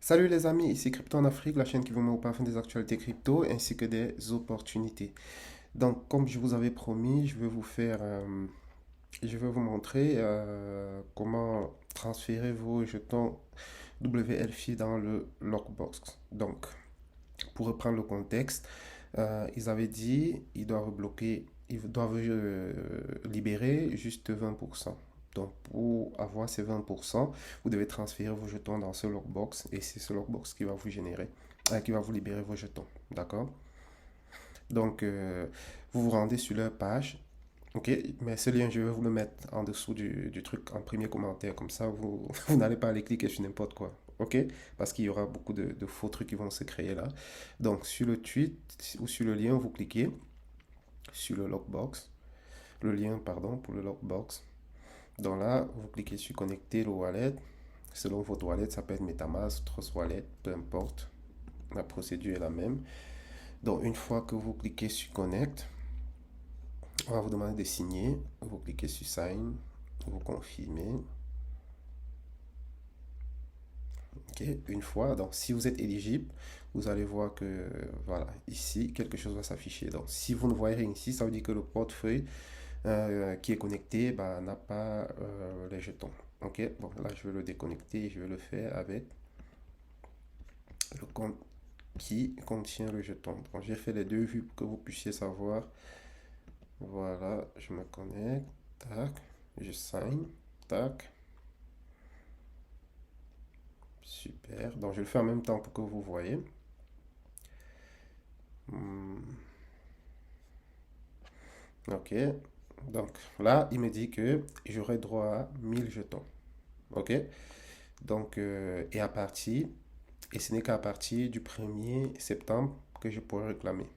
Salut les amis, ici Crypto en Afrique, la chaîne qui vous met au parfum des actualités crypto ainsi que des opportunités. Donc, comme je vous avais promis, je vais vous montrer comment transférer vos jetons WLFI dans le lockbox. Donc, pour reprendre le contexte, ils avaient dit ils doivent libérer juste 20%. Donc, pour avoir ces 20%, vous devez transférer vos jetons dans ce lockbox et c'est ce lockbox qui va qui va vous libérer vos jetons. D'accord? Donc, vous vous rendez sur leur page. Ok, mais ce lien, je vais vous le mettre en dessous du truc en premier commentaire. Comme ça, vous n'allez pas aller cliquer sur n'importe quoi. Ok? Parce qu'il y aura beaucoup de faux trucs qui vont se créer là. Donc, sur le tweet ou sur le lien, vous cliquez sur le lockbox. Le lien, pardon, pour le lockbox. Donc là, vous cliquez sur connecter le wallet. Selon votre wallet, ça peut être MetaMask, Trust Wallet, peu importe. La procédure est la même. Donc, une fois que vous cliquez sur Connect, on va vous demander de signer. Vous cliquez sur Sign, vous confirmez. Ok, une fois, donc si vous êtes éligible, vous allez voir que, voilà, ici, quelque chose va s'afficher. Donc, si vous ne voyez rien ici, ça veut dire que le portefeuille qui est connecté bah, n'a pas les jetons. Ok, bon, là, je vais le déconnecter et je vais le faire avec le compte qui contient le jeton. Donc, j'ai fait les deux vues pour que vous puissiez savoir. Voilà, je me connecte, tac, je sign, tac, super. Donc, je le fais en même temps pour que vous voyez. Hmm, ok, donc là, il me dit que j'aurai droit à 1000 jetons. Ok, donc, et ce n'est qu'à partir du 1er septembre que je pourrai réclamer.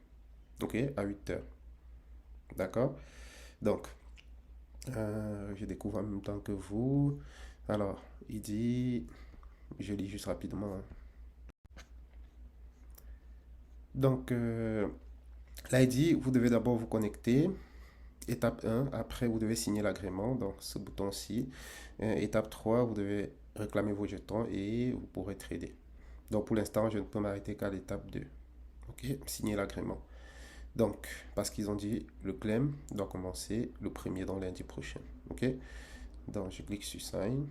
Ok, à 8 heures. D'accord? Donc, je découvre en même temps que vous. Alors, il dit, je lis juste rapidement, hein. Donc, là, il dit, vous devez d'abord vous connecter. Étape 1, après, vous devez signer l'agrément, donc ce bouton-ci. Étape 3, vous devez réclamer vos jetons et vous pourrez trader. Donc, pour l'instant, je ne peux m'arrêter qu'à l'étape 2. OK, signer l'agrément. Donc, parce qu'ils ont dit le claim doit commencer le premier dans lundi prochain. OK, donc je clique sur sign.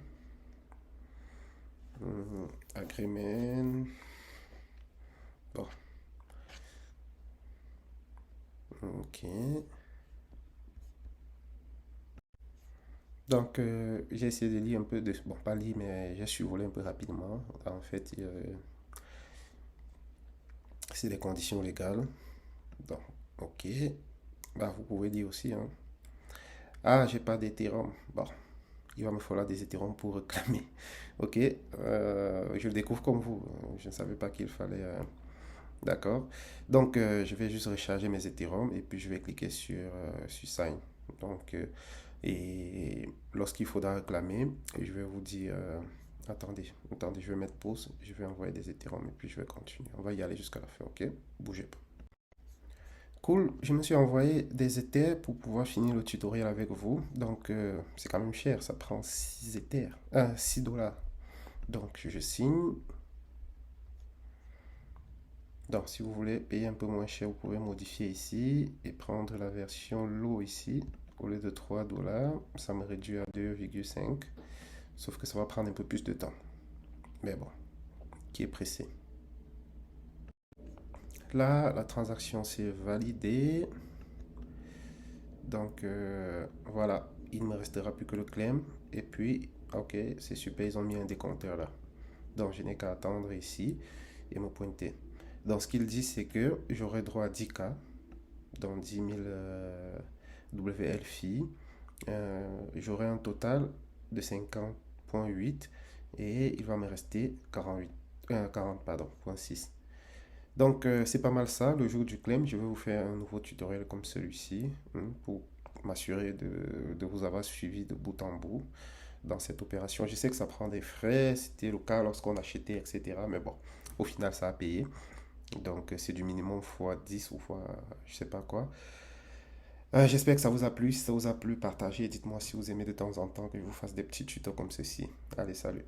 Agreement. Bon, OK. Donc, j'ai essayé de lire un peu de. Bon, pas lire, mais j'ai survolé un peu rapidement. En fait, c'est des conditions légales. Donc, OK. Bah, vous pouvez dire aussi, hein. Ah, j'ai pas d'Ethereum. Bon, il va me falloir des Ethereum pour réclamer. OK. Je le découvre comme vous. Je ne savais pas qu'il fallait. D'accord. Donc, je vais juste recharger mes Ethereum et puis je vais cliquer sur Sign. Donc, et lorsqu'il faudra réclamer, je vais vous dire. Attendez, je vais mettre pause. Je vais envoyer des Ethereum et puis je vais continuer. On va y aller jusqu'à la fin, ok? Bougez pas. Cool, je me suis envoyé des Ethers pour pouvoir finir le tutoriel avec vous. Donc, c'est quand même cher, ça prend 6 Ethers, 6 dollars. Donc, je signe. Donc, si vous voulez payer un peu moins cher, vous pouvez modifier ici et prendre la version low ici. Au lieu de 3 dollars, ça me réduit à 2,5. Sauf que ça va prendre un peu plus de temps. Mais bon, qui est pressé. Là, la transaction s'est validée. Donc, voilà, il ne me restera plus que le claim. Et puis, ok, c'est super, ils ont mis un décompteur là. Donc, je n'ai qu'à attendre ici et me pointer. Donc, ce qu'il dit, c'est que j'aurai droit à 10K, donc 10 000 WLFI. J'aurai un total de 50,8 et il va me rester 40 pardon, 0,6. Donc, c'est pas mal ça. Le jour du claim, je vais vous faire un nouveau tutoriel comme celui-ci pour m'assurer de vous avoir suivi de bout en bout dans cette opération. Je sais que ça prend des frais, c'était le cas lorsqu'on achetait, etc. Mais bon, au final, ça a payé. Donc, c'est du minimum fois 10 ou fois je sais pas quoi. J'espère que ça vous a plu. Si ça vous a plu, partagez. Dites-moi si vous aimez de temps en temps que je vous fasse des petits tutos comme ceci. Allez, salut.